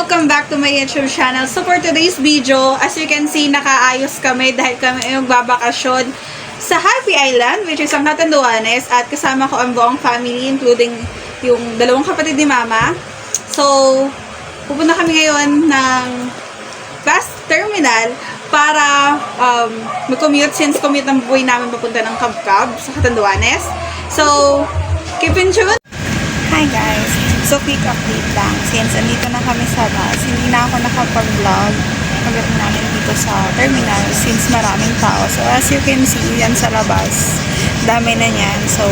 Welcome back to my YouTube channel. So for today's video, as you can see, nakaayos kami dahil kami ay magbabakasyon sa Happy Island, which is ang Catanduanes, at kasama ko ang buong family, including yung dalawang kapatid ni Mama. So, pupunta kami ngayon ng bus terminal para mag-commute, since commute ang buhay namin papunta ng Cabcab sa Catanduanes. So, keep in tune. Hi guys! So, quick update lang. Since andito na kami sa bus, hindi na ako nakapag-vlog pagdating namin dito sa terminal since maraming tao. So, as you can see, yan sa labas. Dami na yan. So,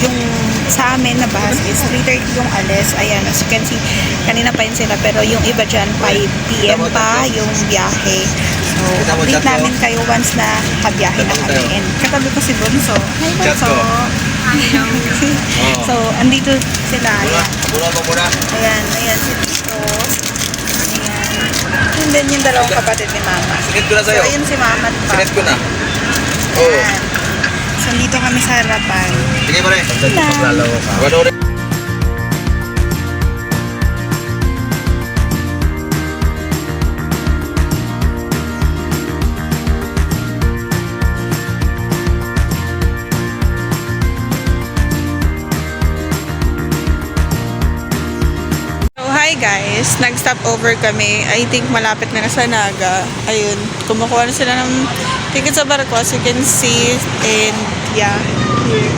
yung sa amin na bus is 3:30 yung alis. Ayan, as you can see, kanina pa yun sila. Pero yung iba dyan, 5 PM pa yung biyahe. So, update namin kayo once na kabiyahe na kami. And katabi ko si Bunso. Hi, Bunso! So, andito sila. Ayan. Ayan si Tito. Ayan. And then yung dalawang kapatid ni Mama. So, ayun si Mama at Papa. Sinet ko na. Ayan. So, dito kami sa harapan. Sige pa rin. Maglalawa ka. Hi guys, nag-stop over kami. I think malapit na sa Naga. Ayun, kumukuha na sila ng ticket sa barko, as you can see. And yeah, here.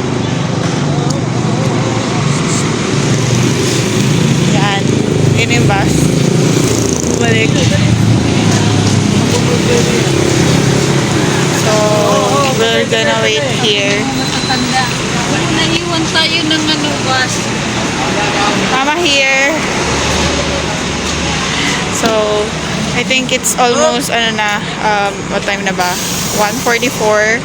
Yan, yun yung bus. Balik. So, we're gonna wait here. Naiwan tayo ng bus. Mama here. So, I think it's almost, what time na ba? 1:44.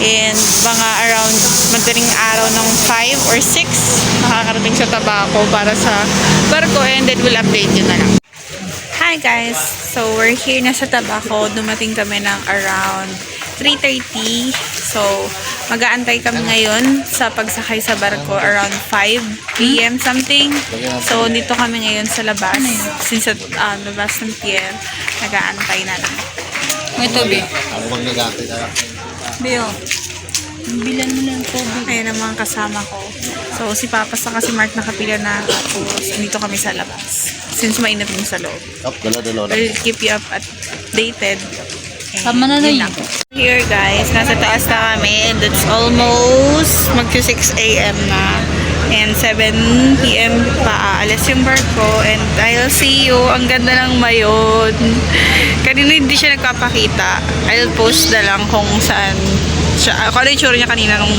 And mga around madaling araw ng 5 or 6, nakakarating sa Tabaco para sa barko, and then we'll update you na lang. Hi guys! So, we're here na sa Tabaco. Dumating kami ng around 3:30. So, mag-aantay kami ngayon sa pagsakay sa barko around 5 PM something. So, dito kami ngayon sa labas. Since labas ng pier, nag-aantay na lang. May tubig. Ako bang nag-atay na. Bill, bilan mo ng tubig. Ayan ang mga kasama ko. So, si Papa sa si Mark nakapila na. Tapos, dito kami sa labas. Since mainit din sa loob. Dalo. We'll keep you updated. Tama na Yun yun. lang. Here guys, nasa taas na kami, and it's almost mag-6 AM na, and 7 PM pa aalis yung barko, and I'll see you. Ang ganda ng mayon. Kanina hindi siya nagpapakita. I'll post na lang kung saan siya. Ako ano yung tsura niya kanina nung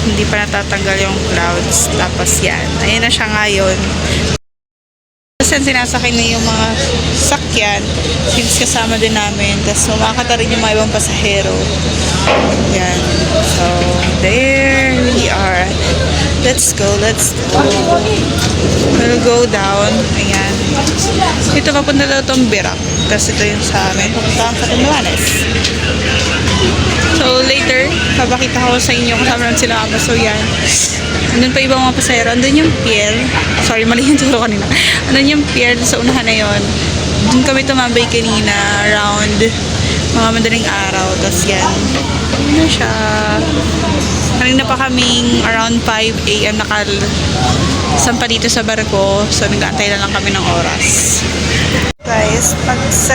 hindi pa natatanggal yung clouds. Tapos yan, ayun na siya ngayon. Kasi sinasakay na yung mga sakyan, since kasama din namin, tapos umakata rin yung mga ibang pasahero. Yan. So, there we are. Let's go. We'll go down. Ayan. Ito papunta daw itong Birak. Tapos ito yung sa amin. Papunta sa Catanduanes. So, later, papakita ko sa inyo kasama lang sila kami. So, yan. Andun pa ibang mga pasahero. Andun yung pier. Sorry, mali yung turo kanina. Andun yung pier sa unahan na yun. Doon kami tumambay kanina around mga madaling araw. Tapos yan. Ano siya? Kanina pa kaming around 5 AM nakasampa dito sa barko. So, nag-aantay na lang kami ng oras. Guys, pag 6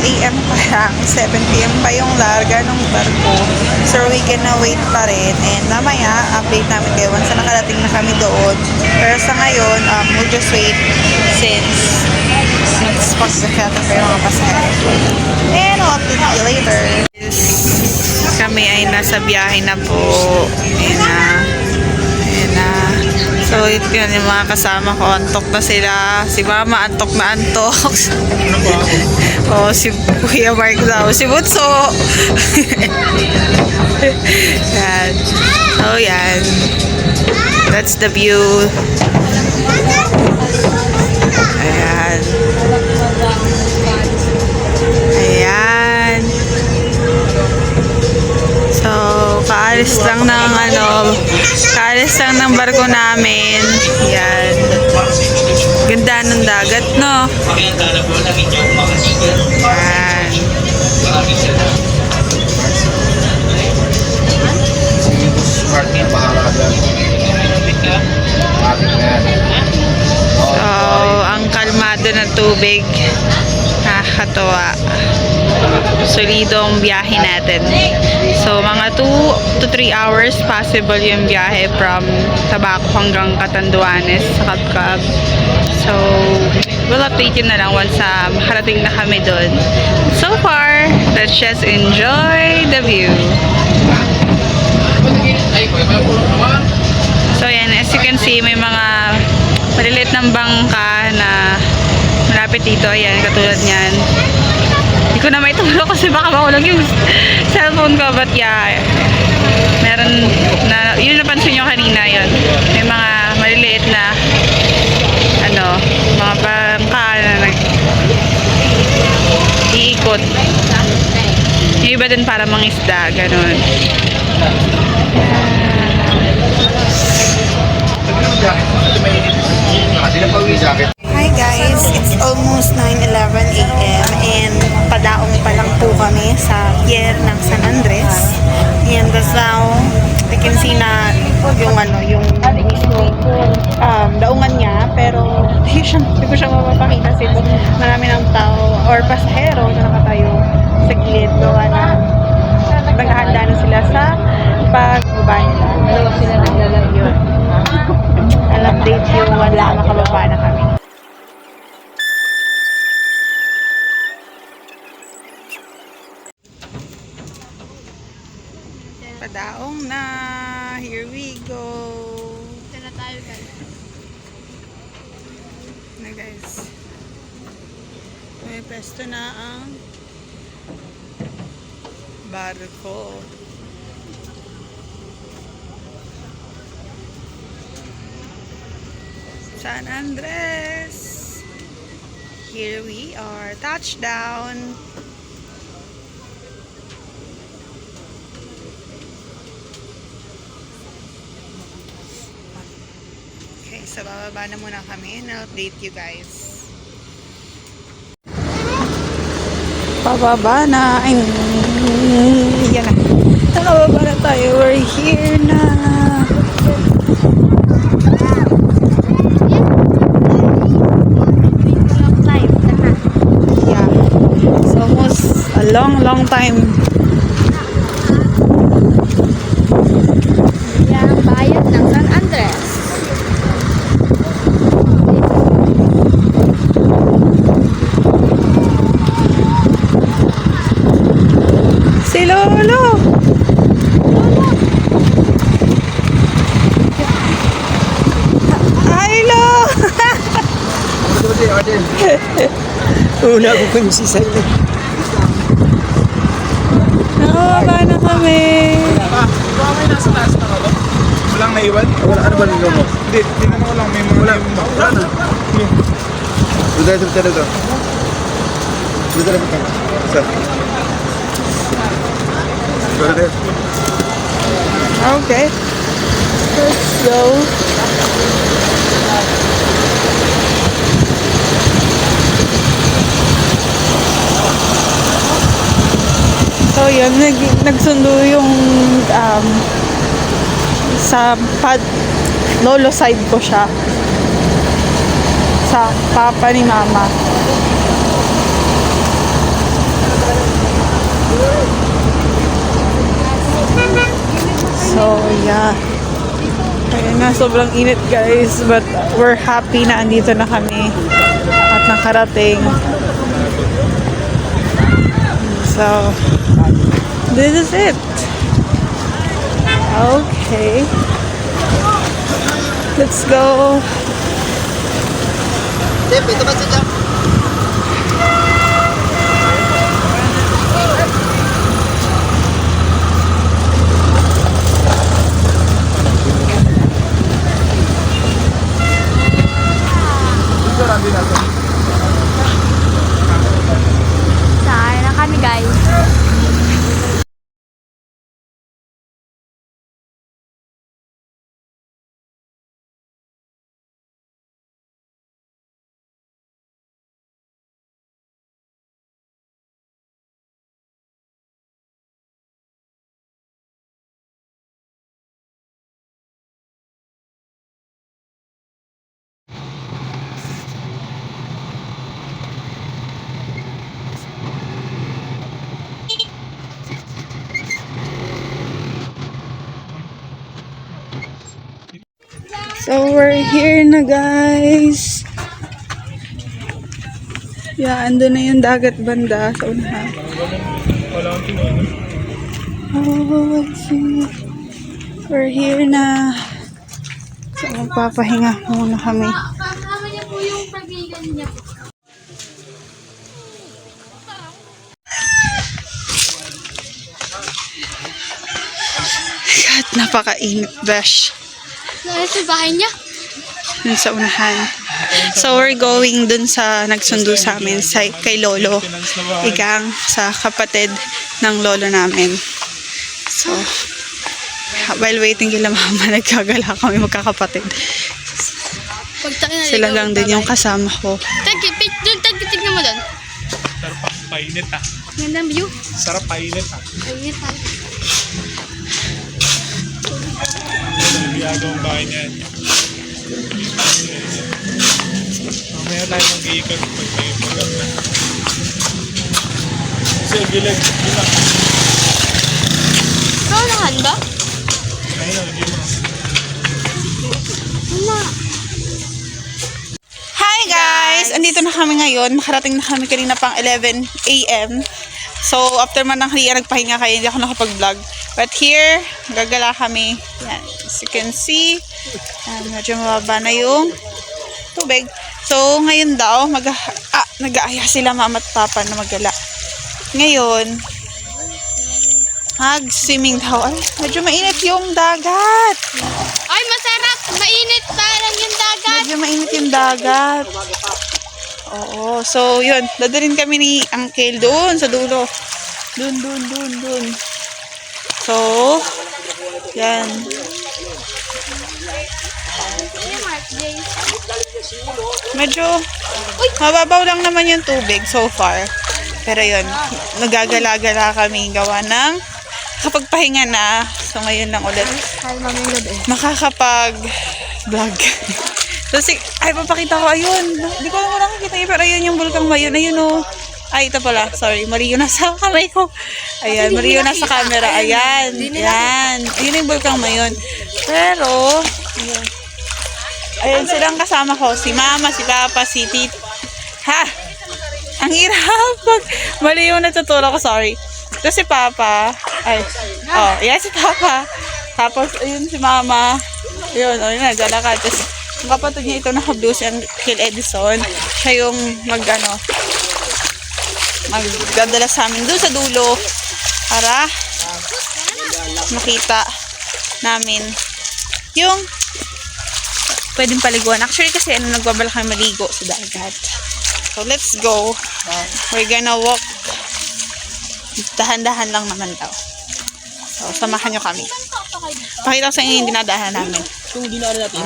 AM pa lang, 7 PM pa yung larga ng barko. So, we gonna wait pa rin. And mamaya, update namin kayo once na nakarating na kami doon. Pero sa ngayon, we'll just wait since nag-spot-spot pa yung mga pasahero. And I'll update you later. Kami ay nasa biyahe na po. Ayan na. So, ito yan yung mga kasama ko. Antok na sila. Si Mama, antok na antok. Oh, si Kuya Mark daw. Si Butso. Yan. So, yan. That's the view. Ayan. Ayan. So, Kaalis lang ng kaalis lang ng barko namin. Yan. Ganda ng dagat, no? Yan. Smart na bahala dyan. Matik na yan. So, ang kalmado na tubig. Nakakatuwa. Solidong biyahe natin. So, mga 2 to 3 hours possible yung biyahe from Tabaco hanggang Catanduanes sa Cabcab. So, we'll update you na lang once makarating na kami doon. So far, let's just enjoy the view. So, yan. As you can see, may mga maliliit ng bangka na malapit dito. Ayan, katulad niyan. Hindi ko na may tulog kasi baka mahulog yung cellphone ko. But yeah, meron na, yun napansin nyo kanina yun. May mga maliliit na mga bangka na iikot. Yung iba din para mangisda, ganun. Hi guys, it's almost 9:11 a.m. and padaong pa lang po kami sa pier ng San Andres. And that's now, we can see na yung daungan niya, pero hindi ko siya mapapakita kasi marami ng tao or pasahero na nakatayo sa gilid. Gawa na naghahanda na sila sa pagbaba nila. Dalawa sila naglalagyo. I'll update you wala makababa na kami. Padaong na. Here we go. Ito na tayo guys. Na guys. May pesto na ang barko. San Andres. Here we are. Touchdown. Okay, so bababa na muna kami. I'll update you guys. Pababa na. Ay, yan na. Nakababa na tayo. We're here na. Long time. Yan ang bayan ng San Andres. Si Lolo! Hi, Lo! Una ko kung si Silent. Nakababa na kami. Baka may nasa taas na ako. Walang naiwan? Wala, ano ba nilo mo? Hindi, tingnan ko lang may mga wala. Wala na. Doon tayo dito. Doon tayo dito. Sir. Doon tayo. Okay. Let's go. So yun, nagsundo yung sa lolo side ko siya sa papa ni mama. So yeah, ayun na, sobrang init guys, but we're happy na andito na kami at nakarating. So this is it. Okay. Let's go. Ito ba siya? So, we're here na, guys. Yeah, andun na yung dagat banda sa unahan. Oh, I see. We're here na. So, magpapahinga muna kami. Kasama niya po yung pag-iigan niya. God, napakainit, besh. Sa bahay niya? Dun sa unahan. So, we're going dun sa nagsundo sa amin, kay Lolo. Igang sa kapatid ng lolo namin. So, while waiting kila mama, nagkagala kami magkakapatid. Sila lang din yung kasama ko. Tignan mo doon. Sarap pa, painit ah. Gandang view. Sarap painit ah. Ayun pa. Ginagawang bahay niyan. Mamaya tayo mag-iikot pag may program na. Kasi gilid. Kaunahan ba? Ayun o, hindi mo. Wala. Hi guys! Andito na kami ngayon. Nakarating na kami kanina pang 11 a.m. So, after man ng hiya, nagpahinga kayo. Hindi ako nakapag-vlog. But here, gagala kami. Yan. As you can see, medyo mababa na yung tubig. So, ngayon daw, nag-aaya sila mama at papa na maggala. Ngayon, mag-swimming daw. Ay, medyo mainit yung dagat. Ay, masarap. Mainit parang yung dagat. Medyo mainit yung dagat. Oo. So, yun. Dadalhin kami ni Uncle doon sa dulo. Doon. So, yan. Medyo mababaw lang naman yung tubig so far. Pero yun, nagagala-gala kami gawa ng kapagpahinga na. So, ngayon lang ulit makakapag-vlog. Kasi, ay, papakita ko, ayun. Hindi ko lang nakikita yun, pero ayun yung bulkang mayon. Ayun o. Ay, ito pala. Sorry, mali yun nasa kamay ko. Ayan, mali yun nasa camera. Ayan. Ayan. Ayun yung bulkang mayon. Pero, ayun. Ayun silang kasama ko. Si mama, si papa, si tit. Ha! Ang hirap. Mali yung natuturo ko, sorry. Ito si papa. Ay. Oh, yan si papa. Tapos, ayun si mama. Ayun, ayun na, dala ka. Tapos, ang kapatid niya ito naka-blue si Uncle Edison. Siya yung magdadala sa amin doon sa dulo para makita namin yung pwedeng paliguan. Actually, kasi nagbabala kami maligo sa dagat. So, let's go. We're gonna walk. Dahan-dahan lang naman daw. So, samahan nyo kami. Pakita ko sa inyo yung dinadahan namin. Itong dinaanan natin.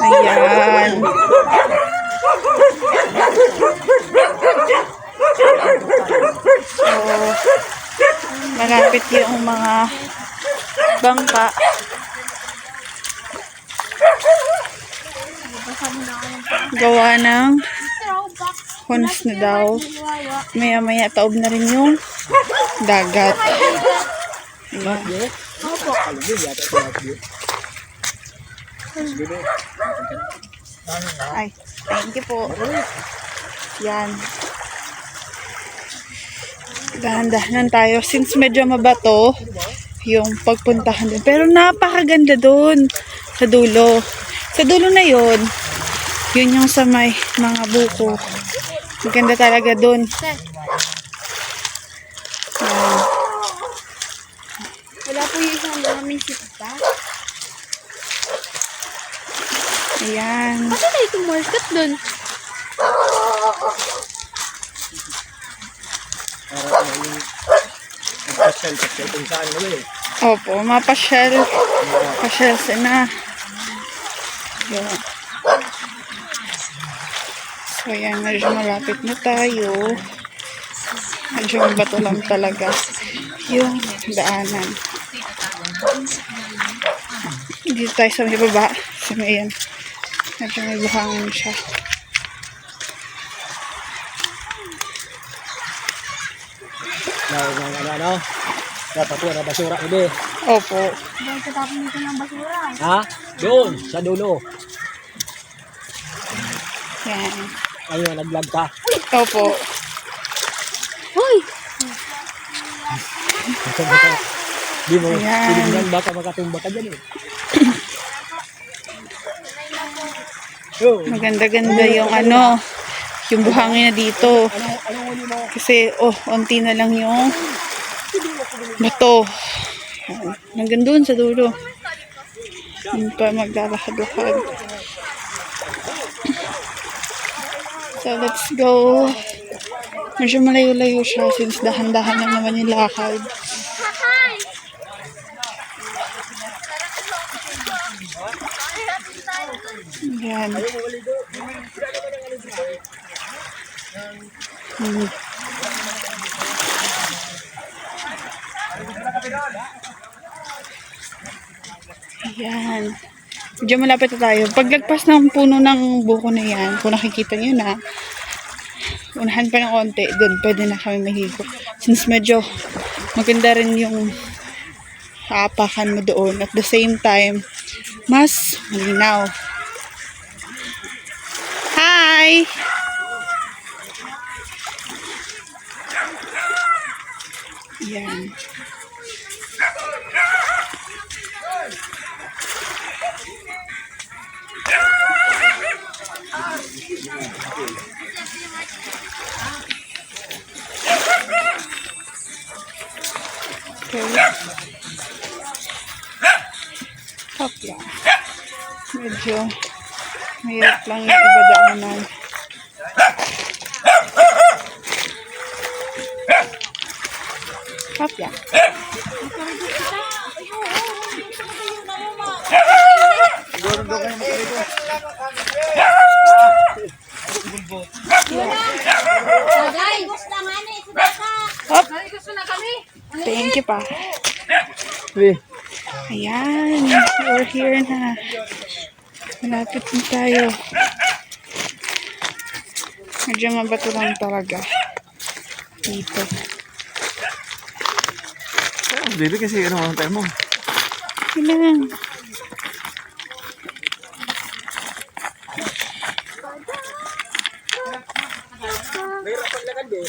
Ayan. So, malapit yung mga bangka. Gawa ng hunas na daw. Maya-maya taob na rin yung dagat. Ayan. Ay, thank you po. Yan. Dahan-dahanan tayo. Since medyo mabato yung pagpuntahan doon. Pero napakaganda doon sa dulo. Sa dulo na yun, yun yung sa may mga buko. Maganda talaga doon. Yan. Wala po yung isang daming sita. Ayan. Kasi na itong market dun. Pasyal kung saan mo eh. Opo, mapasyal. Pasyal na. Yan. So, yan. Medyo malapit na tayo. Medyo mabato lang talaga yung daanan. Dito tayo sa may baba. Sa may yan. Medyo may buhangin siya. Ano? Dapat wala basura ini. Opo. Dahil katapon dito ng basura. Ha? Doon, sa dulo. Yan. Ayun, naglag ka. Opo. Hoy! Di mo, Ayan. tinignan baka makatumba ka dyan eh. Yo, Maganda-ganda yung ano, yung buhangin na dito. Kasi, onti na lang yung bato. Yan. Hanggang doon sa dulo. Hindi pa maglalakad-lakad. So, let's go. Medyo malayo-layo siya since dahan-dahan lang naman yung lakad. Yan. Hmm. Ayan. Medyo malapit na tayo. Paglagpas ng puno ng buko na yan, kung nakikita nyo na, unahan pa ng konti, doon pwede na kami mahigo. Since medyo maganda rin yung haapakan mo doon. At the same time, mas malinaw. Hi! Yan. Okay. Hopla. Medyo mahirap lang yung iba daanan. Hopla. Agay! Gusto na nga eh. Hop. Gusto na kami. Thank you pa. eh. Ayan. We're here na. Malapit na tayo. Medyo mabato lang talaga. Dito. Baby, kasi ano ang tayo mo? Ilan. Mahirap paglakad eh.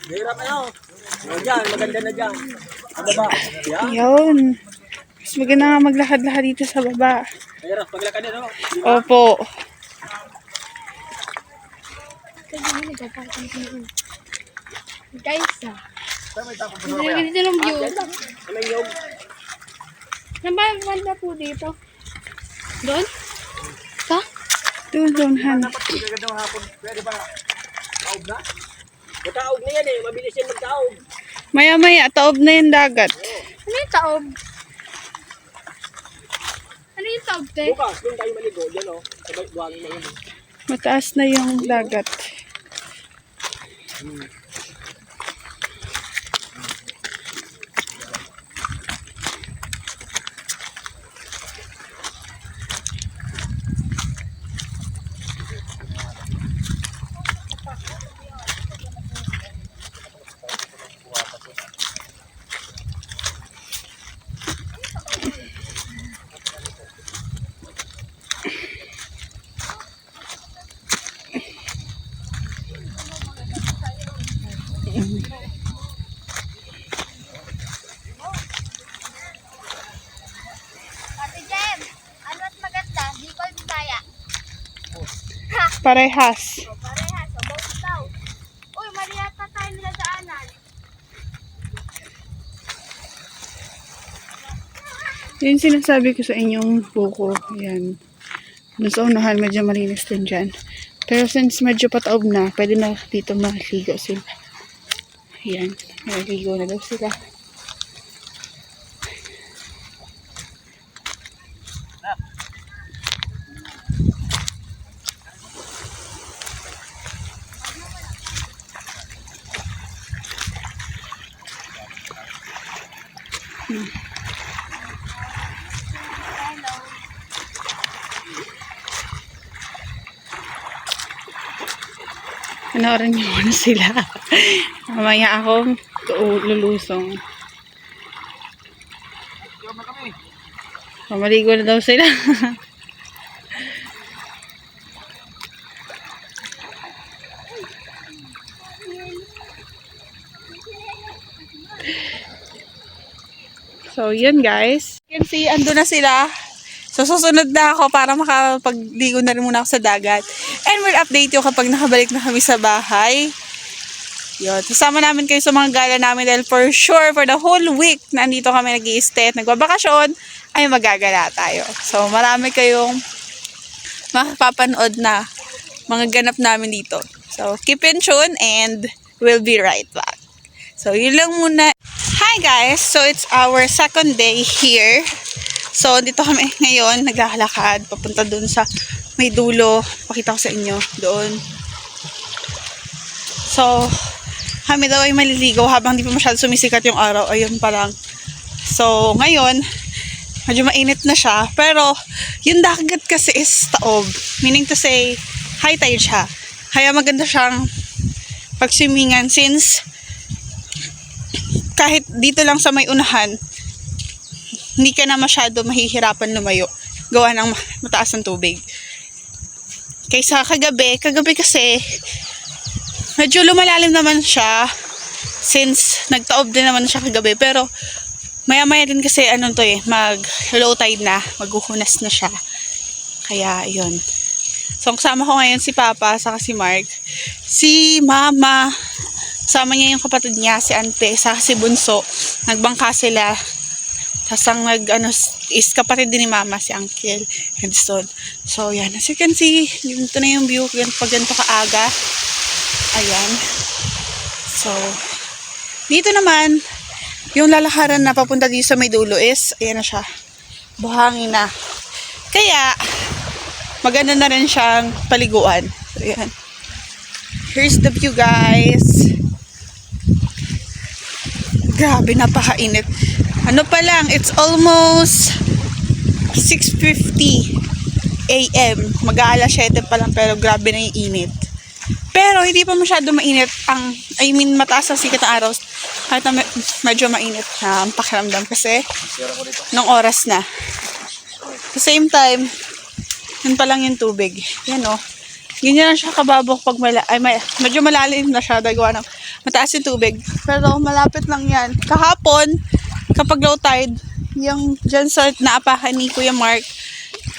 Mahirap ano. O dyan, maganda na dyan. Sa baba. Yan. Yun. Mas maganda nga maglakad-lakad dito sa baba. Mahirap paglakad eh, no? Opo. Guys, dito ng view. Ano yung Nababanda po dito. Doon? Sa? Doon, Han. magandang hapon? Pwede ba? Taob na? Mataob na yan eh. Mabilis yan magtaob. Maya-maya, taob na yung dagat. Ano yung taob? Ano yung taob, te? Bukas, doon tayo maligo. Yan o. Sabay, buhangin na yun. Mataas na yung dagat. Ate Jem, ano mas maganda? Bicol, Bisaya. Parehas. Parehas, o both daw. Uy, mali yata tayo niladaanan. Yung sinasabi ko sa inyong buko. Ayan. Doon sa unahan, medyo malinis din dyan. Pero since medyo pataob na, pwede na dito maligo sila. Ayan. Maligo na daw sila. Panoorin niyo muna sila. Mamaya ako lulusong. So, maligo na daw sila. So, yun guys. You can see, ando na sila. So, susunod na ako para makapagligo na rin muna ako sa dagat. And we'll update you kapag nakabalik na kami sa bahay. Yun. Sasama namin kayo sa mga gala namin dahil for sure, for the whole week na andito kami nag-i-stay at nagbabakasyon, ay magagala tayo. So, marami kayong makapapanood na mga ganap namin dito. So, keep in tune and we'll be right back. So, yun lang muna. Hi guys! So, it's our second day here. So, dito kami ngayon, naglalakad, papunta dun sa may dulo. Pakita ko sa inyo, doon. So, kami daw ay maliligaw habang di pa masyado sumisikat yung araw. Ayun pa lang. So, ngayon, medyo mainit na siya. Pero, yung dagat kasi is taob. Meaning to say, high tide siya. Kaya maganda siyang pagswimingan since kahit dito lang sa may unahan, hindi ka na masyado mahihirapan lumayo. Gawa ng mataas ng tubig. Kaysa kagabi kasi medyo lumalalim naman siya since nagtaob din naman siya kagabi. Pero maya-maya din kasi mag low tide na, maghuhunas na siya. Kaya yun. So kasama ko ngayon si Papa saka si Mark. Si Mama, kasama niya yung kapatid niya, si Ante, saka si Bunso. Nagbangka sila. Tapos ang is kapatid din ni Mama, si Uncle Edson. So, yan. As you can see, ito na yung view pag ganito kaaga. Ayan. So, dito naman, yung lalakaran na papunta dito sa may dulo is, ayan na siya. Buhangin na. Kaya, maganda na rin siyang paliguan. So, ayan. Here's the view, guys. Grabe, napakainit. Ano pa lang, it's almost 6:50 AM. Mag-aalas 7 pa lang, pero grabe na yung init. Pero hindi pa masyado mainit mataas ang sikat ng araw. Kahit na medyo mainit na ang pakiramdam kasi nung oras na. At the same time, yun pa lang yung tubig. Yan o. Ganyan lang siya kababok pag medyo malalim na siya dahil gawa ng mataas yung tubig. Pero malapit lang yan. Kahapon, kapag low tide, yung dyan sa naapakan ni Kuya Mark,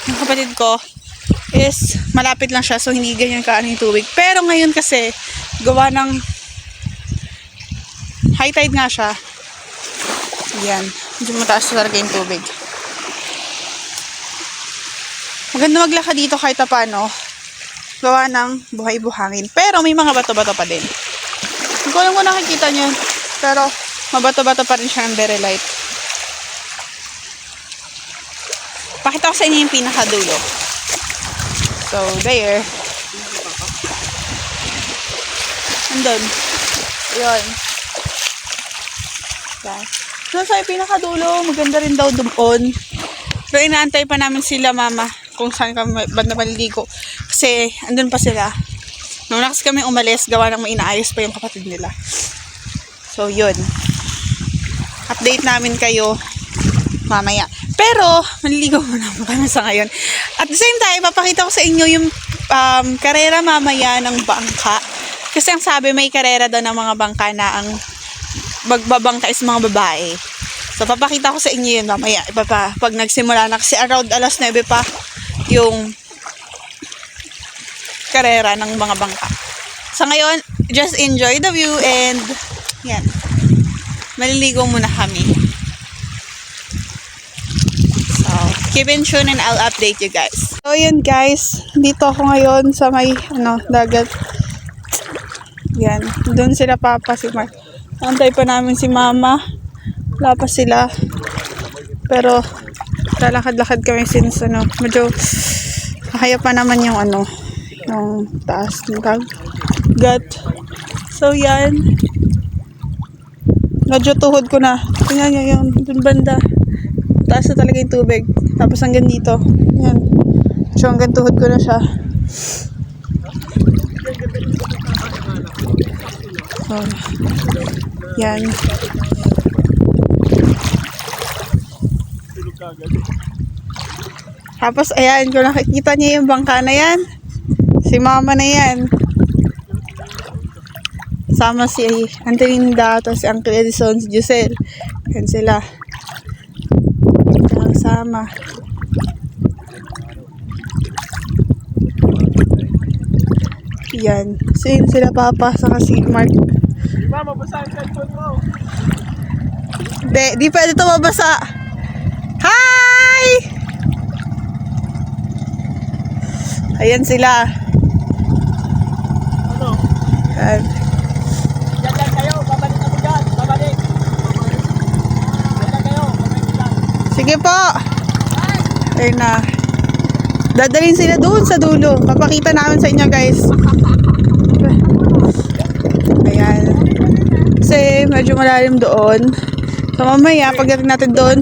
yung kapatid ko, is malapit lang siya. So, hindi ganyan kaano yung tubig. Pero ngayon kasi, gawa ng high tide nga siya. Yan. Medyo mataas talaga yung tubig. Maganda maglakad dito kahit paano. Gawa ng buhay-buhangin. Pero may mga bato-bato pa din. Hindi ko alam kung nakikita nyo. Pero mabato-bato pa rin siya ng very light. Pakita ko sa inyo yung pinakadulo. So, there. Andun. Yun. Yan. So, sa pinakadulo, maganda rin daw doon. Pero inaantay pa namin sila, Mama, kung saan kami banda maliligo. Kasi, andun pa sila. Nung nakas kami umalis, gawa ng may inaayos pa yung kapatid nila. So, yun. Update namin kayo mamaya. Pero, maliligo muna kami sa ngayon. At the same time, papakita ko sa inyo yung karera mamaya ng bangka. Kasi ang sabi, may karera daw ng mga bangka na ang magbabangka is mga babae. So, papakita ko sa inyo yun mamaya. Pag nagsimula na, kasi around alas 9 pa yung karera ng mga bangka. So, ngayon, just enjoy the view and yan. Maliligo muna kami. So, keep in tune and I'll update you guys. So, yun guys. Dito ako ngayon sa may dagat. Yan. Doon sila Papa, si Mark. Antay pa namin si Mama. Wala pa sila. Pero, lalakad-lakad kami since medyo kaya pa naman yung yung taas ng dagat. So, yan. Medyo tuhod ko na. Tingnan nyo yung dun banda. Taas na talaga yung tubig. Tapos hanggang dito. Yan. So, hanggang tuhod ko na siya. So, yan. Tapos, ayan, kung nakikita niyo yung bangka na yan, si mama na yan. Sama si Auntie Linda, tapos si Uncle Edison, si Giselle. Yan sila. Sama. Yan. So, yun sila papa, saka si Mark. Mama, basa ang cellphone mo. Di pwede ito mabasa. Hi! Ayan sila. Ano? Yan. Yan kayo, babalik ako dyan. Babalik. Yan kayo, babalik dyan. Sige po. Ayun na. Dadalhin sila doon sa dulo. Papakita namin sa inyo, guys. Ayan. Kasi medyo malalim doon. So mamaya, pagdating natin doon,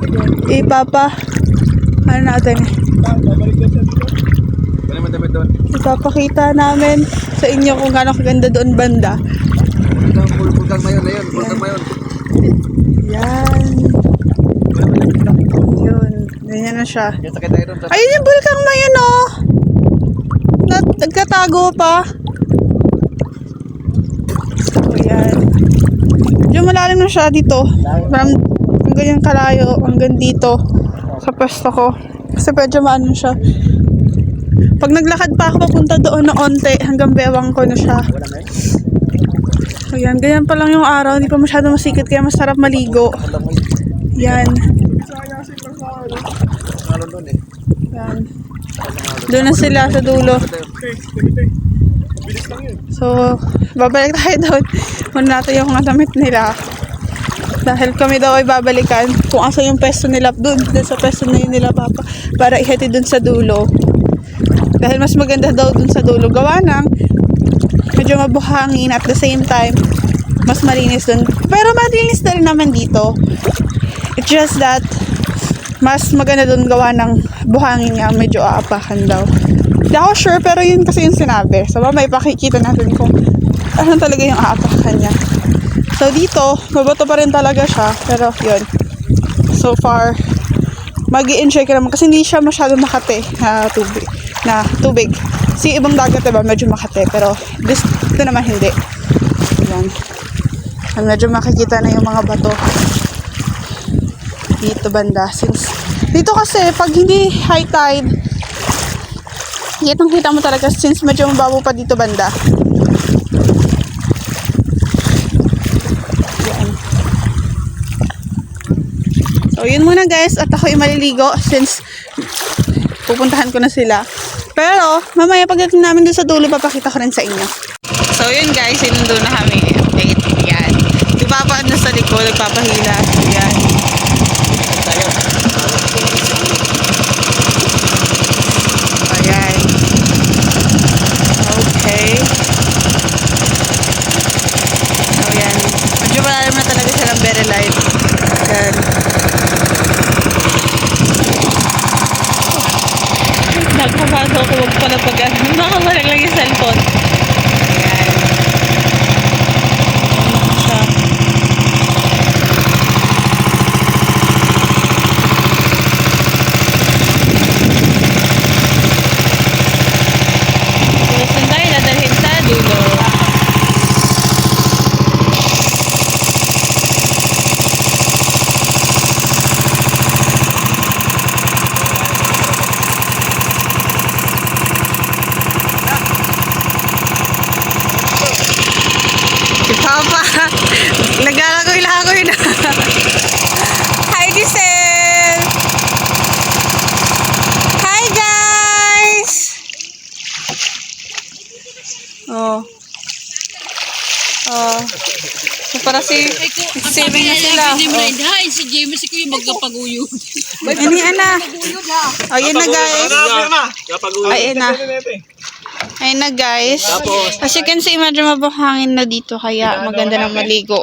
ano natin, Babalik na siya dito. Wala naman damit doon. ipapakita namin sa inyo kung gaano kaganda doon banda. Pulkan mayon na yun. Pulkan mayon. Yan. Yun. Ganyan na siya. Yan, sakay tayo doon. Ayun yung bulkang na yun, oh. Nagkatago pa. So, yan. Medyo malalim na siya dito. From ganyan kalayo hanggang dito sa pwesto ko. Kasi medyo maano siya. Pag naglakad pa ako papunta doon na onte, hanggang bewang ko na siya. So, yan. Ganyan pa lang yung araw. Hindi pa masyado masikip kaya masarap maligo. Yan. Nalon doon eh. Yan. Doon na sila sa dulo. Okay, ganito eh. Bilis lang yun. So, babalik tayo doon. Muna natin yung mga damit nila. Dahil kami daw ay babalikan kung asa yung pwesto nila doon sa pwesto na yun nila papa para ihatid doon sa dulo. Dahil mas maganda daw doon sa dulo. Gawa ng medyo mabuhangin at the same time mas malinis doon. Pero malinis na rin naman dito. It's just that mas maganda doon gawa ng buhangin nga, medyo aapakan daw. Hindi ako sure, pero yun kasi yung sinabi. So, may pakikita natin kung ano talaga yung aapakan niya. So, dito, mabato pa rin talaga siya. Pero, yun. So far, mag-i-enjoy ka naman kasi hindi siya masyado makate na tubig. Kasi ibang dagat, diba, medyo makate. Pero, dito naman hindi. Yan. Medyo makikita na yung mga bato dito banda. Since dito kasi pag hindi high tide, kitang-kita mo talaga since medyo mababaw pa dito banda. Yan. So yun muna guys, at ako'y maliligo since pupuntahan ko na sila. Pero mamaya pagdating namin doon sa dulo, papakita ko rin sa inyo. So yun guys, sinundo na kami. Update. Yan. Di ba pa na sa likod, nagpapahila. Yan. Ayan. Okay. So, yan. Medyo malalim na talaga siya ng very light. Ayan. Nagpapasok ko wag pala pag nakabalik lang yung cellphone. Ayan. Ayan siya. Saan tayo dadalhin sa dulo? Si Papa, nagalagoy-lagoy na. Hi, Giselle! Hi, guys! Oh. Oh. So, para saving na sila. Oh. Hi, si James ko yung magkapaguyo. Ini ana. Ayun na guys. Ayun na. Ayun na guys. As you can see, medyo mabuhangin na dito kaya maganda na maligo.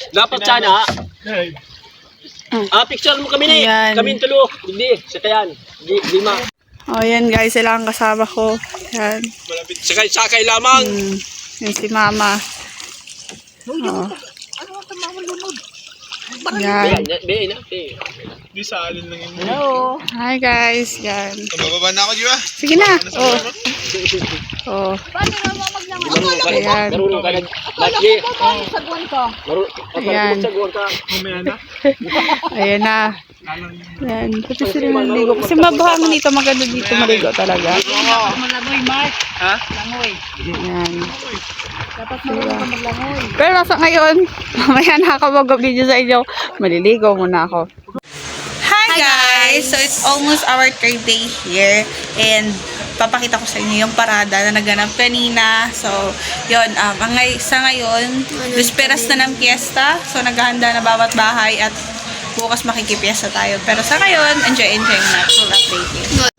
Dapat sana, picture mo kami ni. Ayan. Kami tulo. Hindi, sa tayan. Hindi ma. Oh, yan guys, sila ang kasama ko. Yan. Sakay lamang. Yan si Mama. Oh. Yan. Be na. Di sa alin lang yun. Hello. Hi guys, yan. Bababa na ako, di ba? Sige na. Oh. Oh. Paano na mo maglangoy? Ayan. Marunong ka nag... Lagi. Saguan ka. Ayan. Mamaya na. Ayan na. Lalang yun. Yan. Pati sila maligo. Kasi mabahangin dito. Maganda dito maligo talaga. Malangoy, Mark. Ha? Langoy. Yan. Dapat marunong ka maglangoy. Pero nasa ngayon, mamaya nakakapag-video sa inyo. Maliligo muna ako. Hi guys! So it's almost our third day here. And papakita ko sa inyo yung parada na naganap kanina. So, yun. Sa ngayon, bisperas na ng fiesta. So, naghahanda na bawat bahay at bukas makikipiesta tayo. Pero sa ngayon, enjoy na. Full update yun.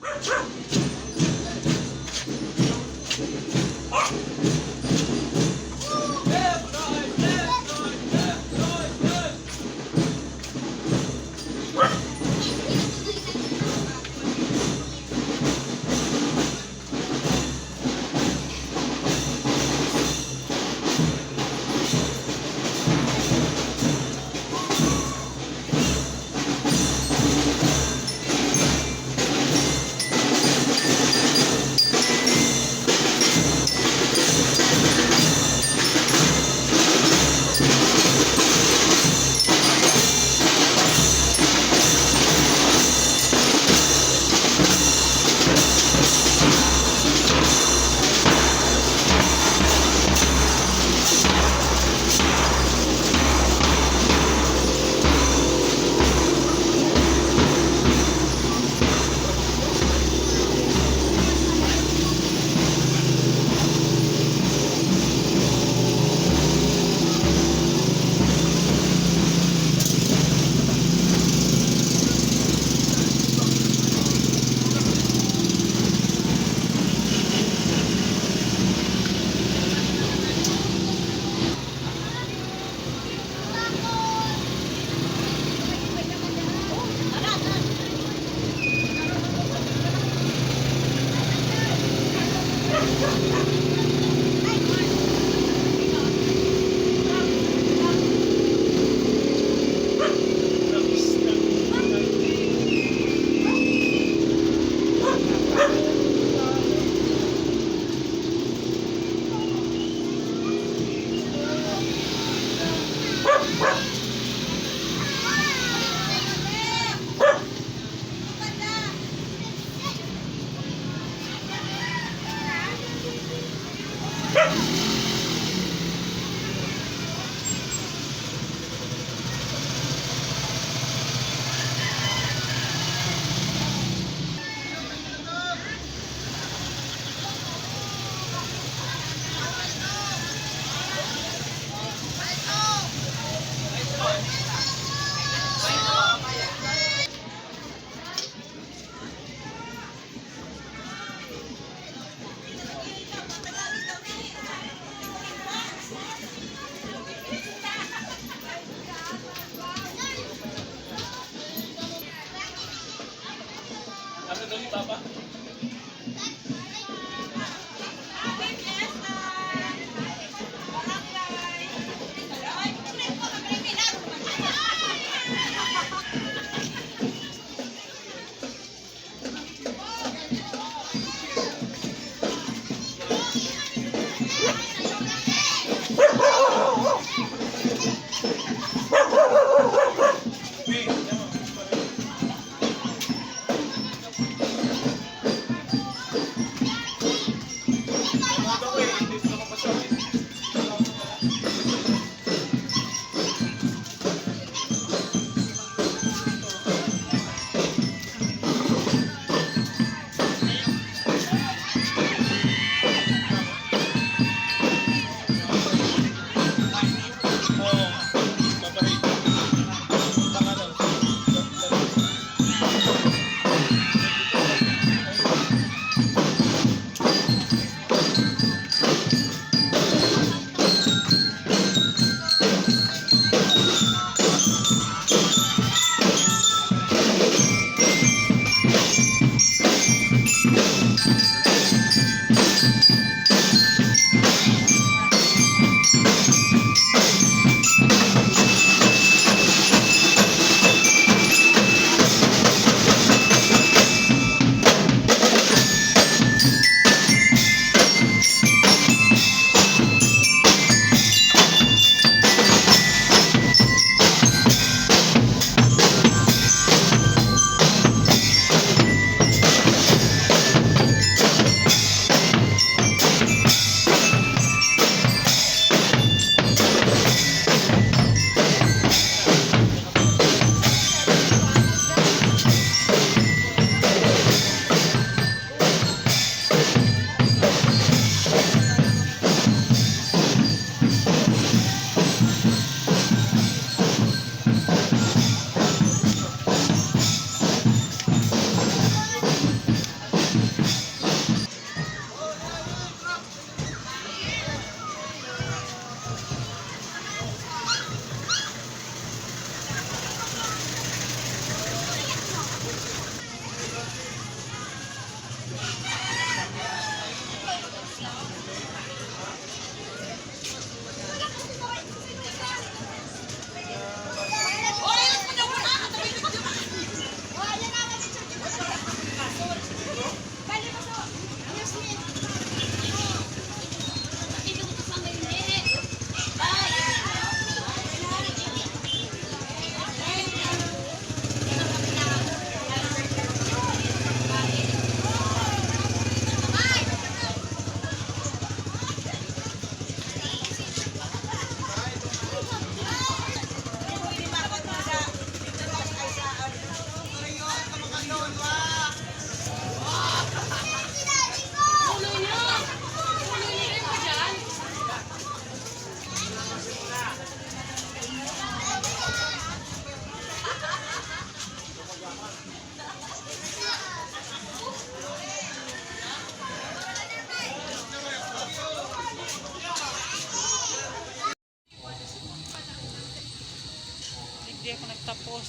di ako nagtapos.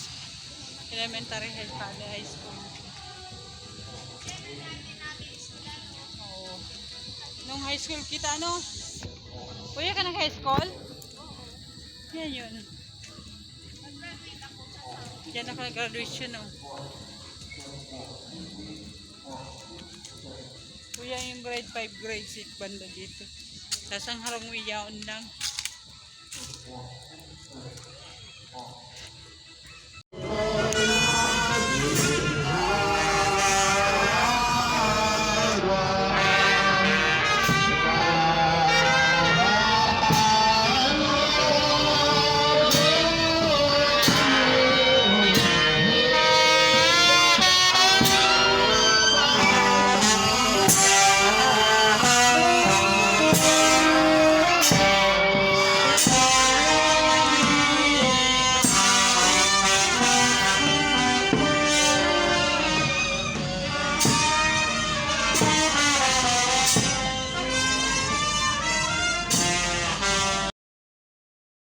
Elementary high school. Oo. Nung high school kita, ano? Kuya ka nag high school? Yan yun. Diyan ako nag-graduation, no? Kuya yung grade 5, grade 6 banda dito. Tapos ang harang mo iyaon lang.